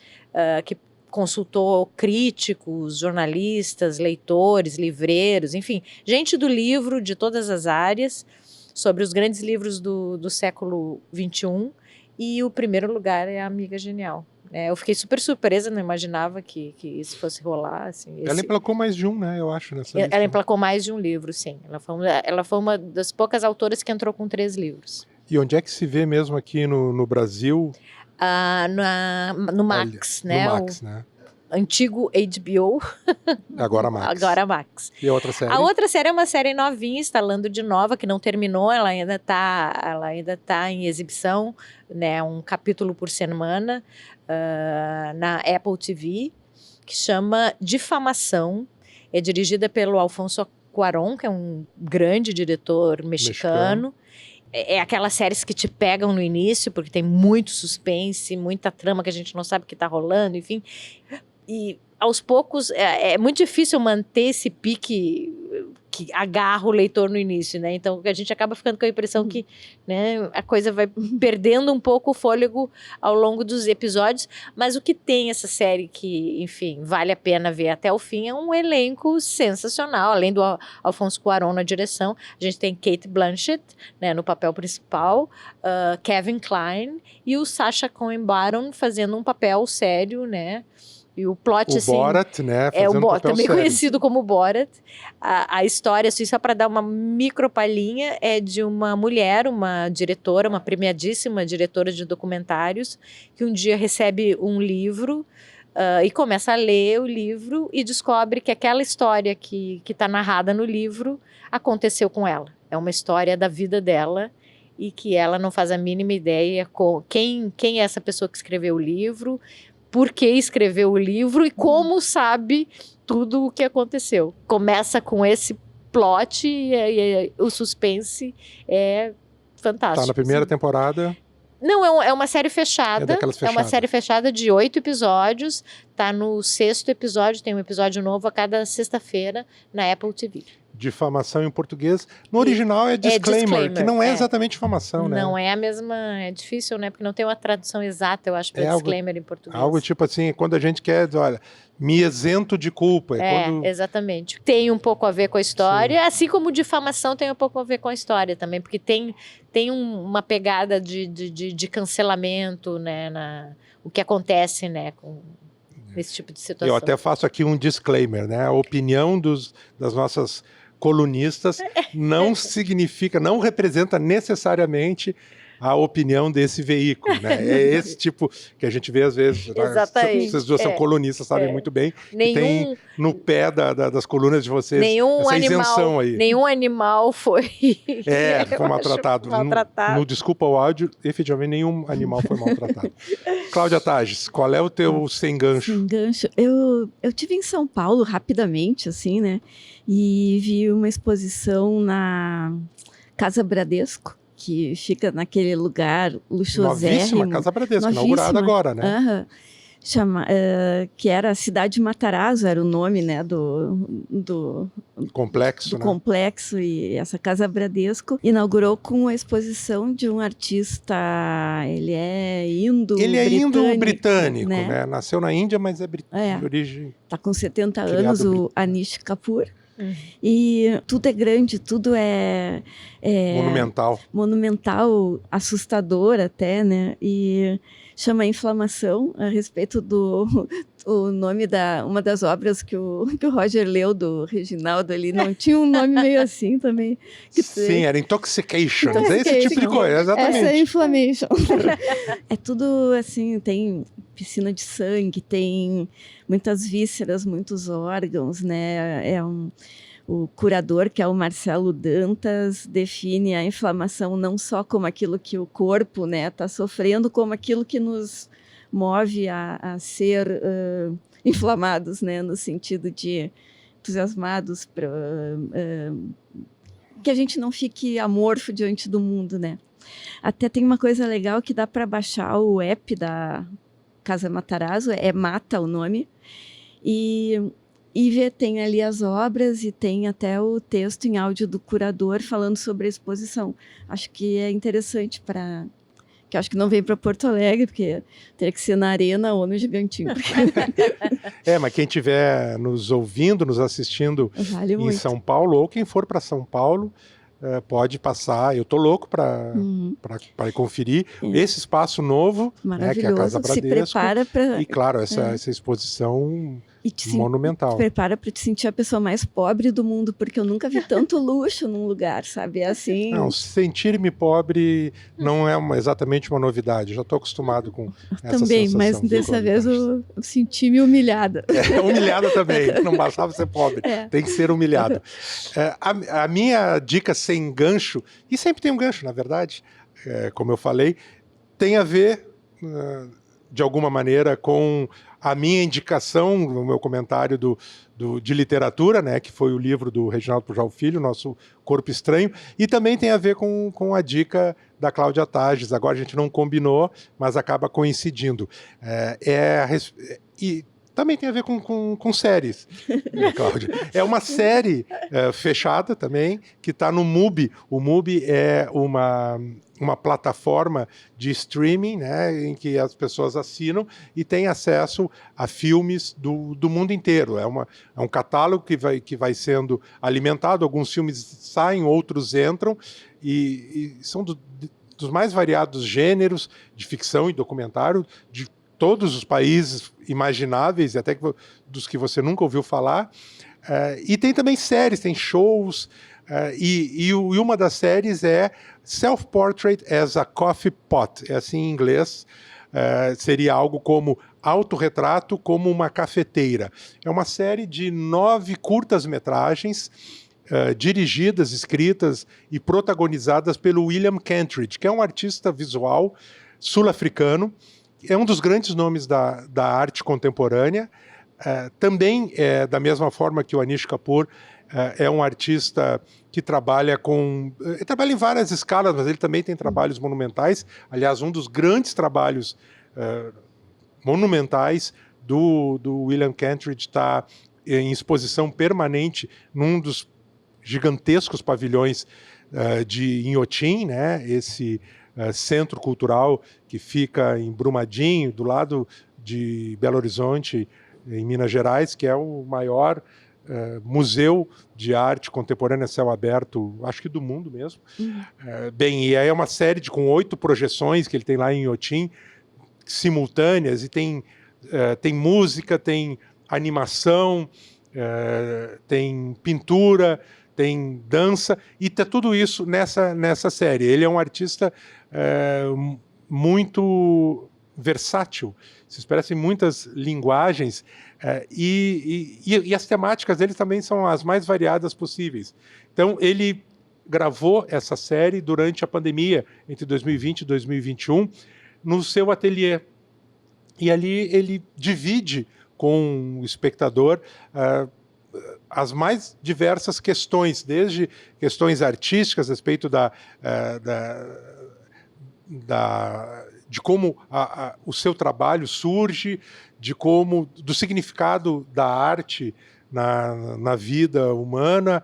que consultou críticos, jornalistas, leitores, livreiros, enfim, gente do livro de todas as áreas, sobre os grandes livros do século XXI, e o primeiro lugar é a Amiga Genial. Eu fiquei super surpresa, não imaginava que isso fosse rolar. Assim, Ela emplacou mais de um, né, eu acho, nessa lista. Ela emplacou mais de um livro, sim. Ela foi uma das poucas autoras que entrou com 3 livros. E onde é que se vê mesmo aqui no Brasil? No Max, né? No Max, né? Antigo HBO. Agora Max. Agora Max. E a outra série? A outra série é uma série novinha, instalando de nova, que não terminou, ela ainda tá em exibição, né? Um capítulo por semana, na Apple TV, que chama Difamação. É dirigida pelo Alfonso Cuarón, que é um grande diretor mexicano. É aquelas séries que te pegam no início, porque tem muito suspense, muita trama que a gente não sabe o que está rolando, enfim. E aos poucos é muito difícil manter esse pique que agarra o leitor no início, né? Então a gente acaba ficando com a impressão que, né, a coisa vai perdendo um pouco o fôlego ao longo dos episódios, mas o que tem essa série que, enfim, vale a pena ver até o fim é um elenco sensacional, além do Alfonso Cuarón na direção, a gente tem Cate Blanchett, né, no papel principal, Kevin Kline e o Sacha Cohen Baron fazendo um papel sério, né? E o plot, assim... Borat, né? Fazendo o Borat, também sério. conhecido como Borat. A história, assim, só para dar uma micropalhinha, é de uma mulher, uma diretora, uma premiadíssima diretora de documentários, que um dia recebe um livro e começa a ler o livro e descobre que aquela história que está narrada no livro aconteceu com ela. É uma história da vida dela e que ela não faz a mínima ideia quem é essa pessoa que escreveu o livro, por que escreveu o livro e como sabe tudo o que aconteceu. Começa com esse plot e o suspense é fantástico. Tá na primeira temporada. Não, é uma série fechada. É uma série fechada de 8 episódios. Tá no 6º episódio, tem um episódio novo a cada sexta-feira na Apple TV. Difamação em português. No original é disclaimer, que não é exatamente difamação, né? Não é a mesma, é difícil, né? Porque não tem uma tradução exata, eu acho, para disclaimer em português. Algo tipo assim, quando a gente quer, olha, me isento de culpa. Exatamente. Tem um pouco a ver com a história, assim como difamação tem um pouco a ver com a história também, porque tem uma pegada de cancelamento, né? O que acontece, né? Com esse tipo de situação. Eu até faço aqui um disclaimer, né? A opinião das nossas colunistas não significa, não representa necessariamente a opinião desse veículo, né? É esse tipo que a gente vê às vezes. Exatamente. Vocês duas são colunistas, sabem muito bem. Tem no pé das colunas de vocês essa isenção aí. Nenhum animal foi foi maltratado. No Desculpa o Áudio, efetivamente nenhum animal foi maltratado. Cláudia Tages, qual é o teu sem gancho? Sem gancho. Eu tive em São Paulo rapidamente, assim, né? E vi uma exposição na Casa Bradesco, que fica naquele lugar luxuosérrimo. Novíssima Casa Bradesco, inaugurada agora, né? Que era a Cidade de Matarazzo, era o nome, né, do complexo, né? Complexo, e essa Casa Bradesco inaugurou com a exposição de um artista, ele é indo-britânico, né? Nasceu na Índia, mas é de origem... Está com 70 anos, o Anish Kapoor. E tudo é grande, tudo é monumental, assustador até, né? E chama Inflamação, a respeito o nome uma das obras que o Roger leu, do Reginaldo ali, não tinha um nome meio assim também. Sim, era Intoxication, esse tipo de coisa, exatamente. Essa é Inflammation. É tudo assim, tem piscina de sangue, tem muitas vísceras, muitos órgãos, né? O curador, que é o Marcelo Dantas, define a inflamação não só como aquilo que o corpo, né, está sofrendo, como aquilo que nos move a ser inflamados, né, no sentido de entusiasmados, que a gente não fique amorfo diante do mundo, né. Até tem uma coisa legal que dá para baixar o app da Casa Matarazzo, é Mata o nome, e tem ali as obras e tem até o texto em áudio do curador falando sobre a exposição. Acho que é interessante que acho que não vem para Porto Alegre, porque teria que ser na Arena ou no Gigantinho. Mas quem estiver nos ouvindo, nos assistindo em São Paulo, ou quem for para São Paulo, pode passar. Eu tô louco para ir conferir esse espaço novo, né, que é a Casa Bradesco. Se prepara para... E claro, essa exposição monumental. Se prepara para te sentir a pessoa mais pobre do mundo, porque eu nunca vi tanto luxo num lugar, sabe? É assim... Não, sentir-me pobre não é exatamente uma novidade. Eu já estou acostumado com essa também, sensação. Mas dessa vez eu senti-me humilhada. Humilhada também. Não bastava ser pobre. Tem que ser humilhado. A minha dica sem gancho, e sempre tem um gancho, na verdade, como eu falei, tem a ver, de alguma maneira, com a minha indicação, no meu comentário de literatura, né, que foi o livro do Reginaldo Pujol Filho, Nosso Corpo Estranho, e também tem a ver com a dica da Cláudia Tages. Agora a gente não combinou, mas acaba coincidindo. E também tem a ver com séries, Cláudia. É uma série fechada também, que está no MUBI. O MUBI é uma plataforma de streaming, né, em que as pessoas assinam e têm acesso a filmes do mundo inteiro. É um catálogo que vai sendo alimentado. Alguns filmes saem, outros entram, e são dos mais variados gêneros de ficção e documentário, de todos os países imagináveis, e até dos que você nunca ouviu falar. E tem também séries, tem shows, e uma das séries é Self-Portrait as a Coffee Pot. É assim em inglês, seria algo como autorretrato como uma cafeteira. É uma série de 9 curtas-metragens, dirigidas, escritas e protagonizadas pelo William Kentridge, que é um artista visual sul-africano. É um dos grandes nomes da arte contemporânea. Também, da mesma forma que o Anish Kapoor, é um artista que trabalha em várias escalas, mas ele também tem trabalhos monumentais. Aliás, um dos grandes trabalhos monumentais do William Kentridge está em exposição permanente num dos gigantescos pavilhões de Inhotim, né? Esse centro cultural que fica em Brumadinho, do lado de Belo Horizonte, em Minas Gerais, que é o maior museu de arte contemporânea a céu aberto, acho que do mundo mesmo. E aí é uma série com 8 projeções que ele tem lá em Inhotim, simultâneas, e tem música, tem animação, tem pintura, tem dança, e tá tudo isso nessa série. Ele é um artista muito versátil, se expressa em muitas linguagens, e as temáticas dele também são as mais variadas possíveis. Então, ele gravou essa série durante a pandemia, entre 2020 e 2021, no seu ateliê. E ali ele divide com o espectador as mais diversas questões, desde questões artísticas a respeito de como o seu trabalho surge, do significado da arte na vida humana,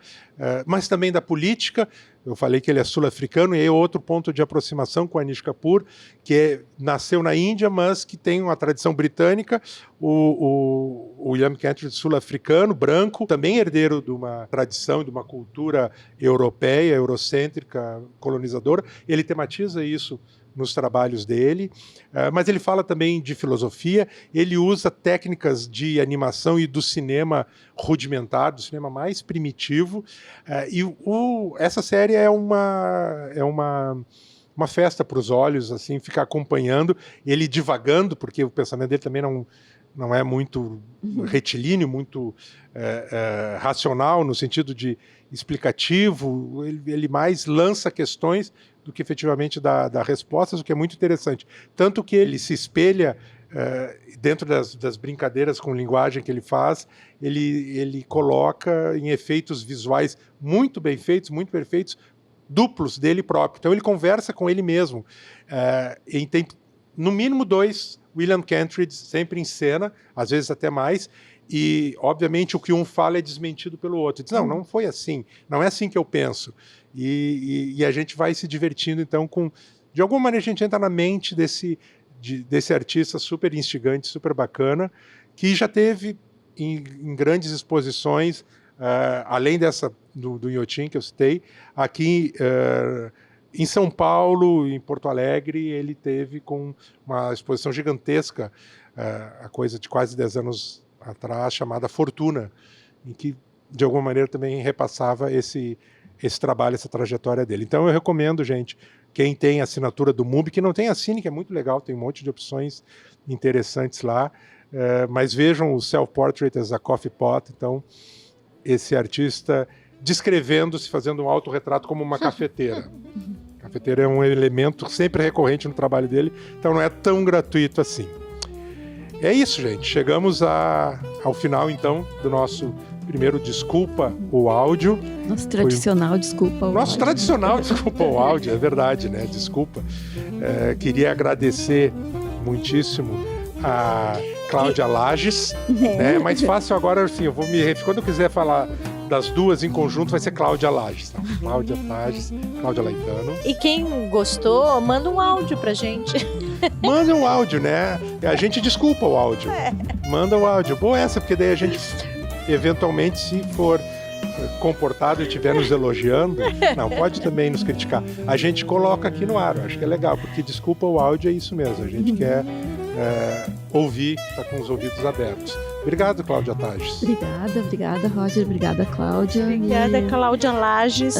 mas também da política. Eu falei que ele é sul-africano, e aí outro ponto de aproximação com Anish Kapoor, que nasceu na Índia, mas que tem uma tradição britânica. O William Kentridge, sul-africano, branco, também herdeiro de uma tradição, de uma cultura europeia, eurocêntrica, colonizadora. Ele tematiza isso nos trabalhos dele, mas ele fala também de filosofia. Ele usa técnicas de animação e do cinema rudimentar, do cinema mais primitivo, e essa série é uma festa para os olhos, assim, ficar acompanhando ele divagando, porque o pensamento dele também não é muito retilíneo, muito racional, no sentido de explicativo. Ele mais lança questões do que efetivamente dá respostas, o que é muito interessante. Tanto que ele se espelha, dentro das brincadeiras com linguagem que ele faz, ele coloca em efeitos visuais muito bem feitos, muito perfeitos, duplos dele próprio. Então ele conversa com ele mesmo. E tem, no mínimo, 2 William Kentridge sempre em cena, às vezes até mais, e, obviamente, o que um fala é desmentido pelo outro. Diz, não foi assim, não é assim que eu penso. E a gente vai se divertindo, então, de alguma maneira a gente entra na mente desse artista super instigante, super bacana, que já teve em grandes exposições, além dessa do Inhotim que eu citei, aqui em São Paulo, em Porto Alegre, ele teve com uma exposição gigantesca, a coisa de quase 10 anos atrás, chamada Fortuna, em que, de alguma maneira, também repassava esse trabalho, essa trajetória dele. Então eu recomendo, gente, quem tem a assinatura do MUBI, que não tem, assine, que é muito legal, tem um monte de opções interessantes lá, mas vejam o Self-Portrait as a Coffee Pot. Então, esse artista descrevendo-se, fazendo um autorretrato como uma cafeteira. A cafeteira é um elemento sempre recorrente no trabalho dele, então não é tão gratuito assim. É isso, gente. Chegamos ao final, então, do nosso primeiro Desculpa o Áudio. Nosso tradicional Desculpa o Áudio. Nosso tradicional Desculpa o Áudio, é verdade, né? Desculpa. Queria agradecer muitíssimo a Cláudia Lages. É mais fácil agora, assim, eu vou quando eu quiser falar das duas em conjunto, vai ser Cláudia Lages. Então, Cláudia Lages, Cláudia Laetano. E quem gostou, manda um áudio pra gente. Manda um áudio, né? A gente desculpa o áudio. Manda o áudio. Boa essa, porque daí a gente, eventualmente, se for comportado e estiver nos elogiando, não, pode também nos criticar. A gente coloca aqui no ar, eu acho que é legal, porque desculpa o áudio é isso mesmo. A gente quer ouvir, tá com os ouvidos abertos. Obrigado, Cláudia Tages. Obrigada, Roger. Obrigada, Cláudia. Obrigada, Cláudia Lages.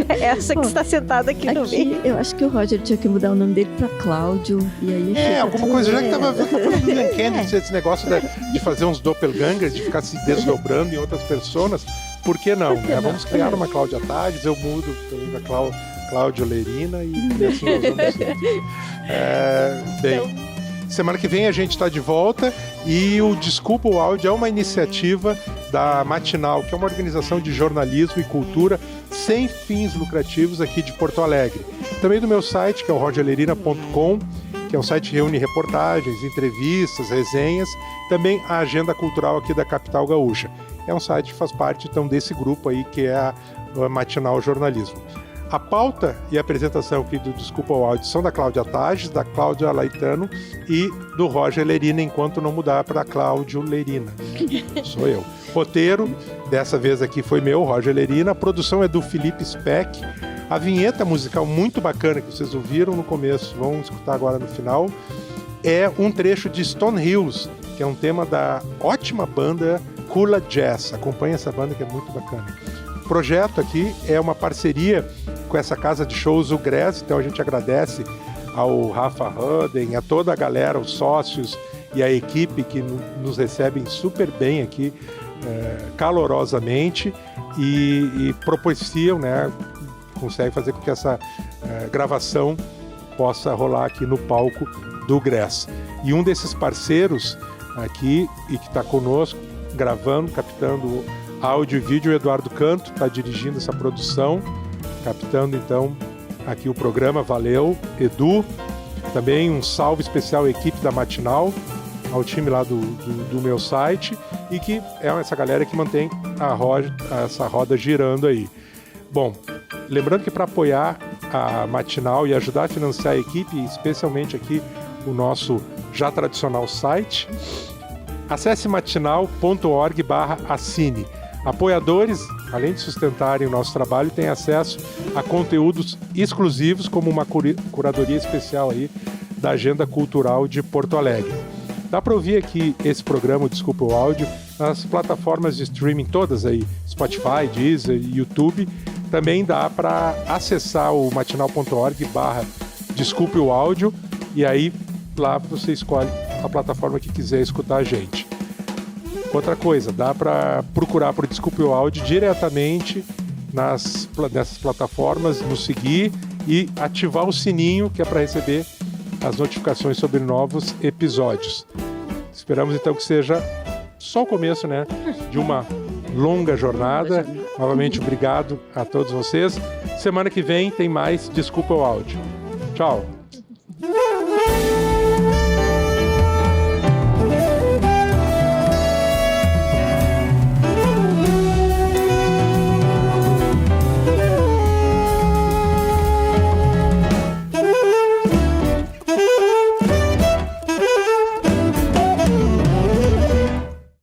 Essa que está sentada aqui no meio. Eu acho que o Roger tinha que mudar o nome dele para Cláudio. E aí alguma coisa, já que estava falando do William Kentridge, esse negócio de fazer uns doppelgangers, de ficar se desdobrando em outras pessoas, por que não? Vamos criar uma Cláudia Tages, eu mudo para Cláudia Lerina e assim nós vamos bem. Semana que vem a gente está de volta e o Desculpa o Áudio é uma iniciativa da Matinal, que é uma organização de jornalismo e cultura sem fins lucrativos aqui de Porto Alegre. Também do meu site, que é o rogerlerina.com, que é um site que reúne reportagens, entrevistas, resenhas, também a agenda cultural aqui da capital gaúcha. É um site que faz parte então desse grupo aí que é a Matinal Jornalismo. A pauta e a apresentação aqui do Desculpa o Áudio são da Cláudia Tages, da Cláudia Laetano e do Roger Lerina, enquanto não mudar para Cláudio Lerina. Sou eu. Roteiro, dessa vez aqui foi meu, Roger Lerina. A produção é do Felipe Speck. A vinheta musical muito bacana que vocês ouviram no começo, vão escutar agora no final, é um trecho de Stone Hills, que é um tema da ótima banda Kula Jazz. Acompanhe essa banda que é muito bacana. projeto aqui é uma parceria com essa casa de shows, o GRES, então a gente agradece ao Rafa Hudden, a toda a galera, os sócios e a equipe que nos recebem super bem aqui, calorosamente, e propiciam, né, conseguem fazer com que essa gravação possa rolar aqui no palco do GRES. E um desses parceiros aqui, e que está conosco, gravando, captando áudio e vídeo, o Eduardo Canto, está dirigindo essa produção, captando então aqui o programa. Valeu, Edu. Também um salve especial à equipe da Matinal, ao time lá do meu site, e que é essa galera que mantém essa roda girando aí. Bom, lembrando que para apoiar a Matinal e ajudar a financiar a equipe, especialmente aqui o nosso já tradicional site, acesse matinal.org/assine. Apoiadores, além de sustentarem o nosso trabalho, têm acesso a conteúdos exclusivos, como uma curadoria especial aí da Agenda Cultural de Porto Alegre. Dá para ouvir aqui esse programa, Desculpa o Áudio, nas plataformas de streaming todas aí, Spotify, Deezer e YouTube. Também dá para acessar o matinal.org/Desculpe o Áudio, e aí lá você escolhe a plataforma que quiser escutar a gente. Outra coisa, dá para procurar por Desculpe o Áudio diretamente nessas plataformas, nos seguir e ativar o sininho, que é para receber as notificações sobre novos episódios. Esperamos então que seja só o começo, né, de uma longa jornada. Novamente, obrigado a todos vocês. Semana que vem tem mais Desculpa o Áudio. Tchau!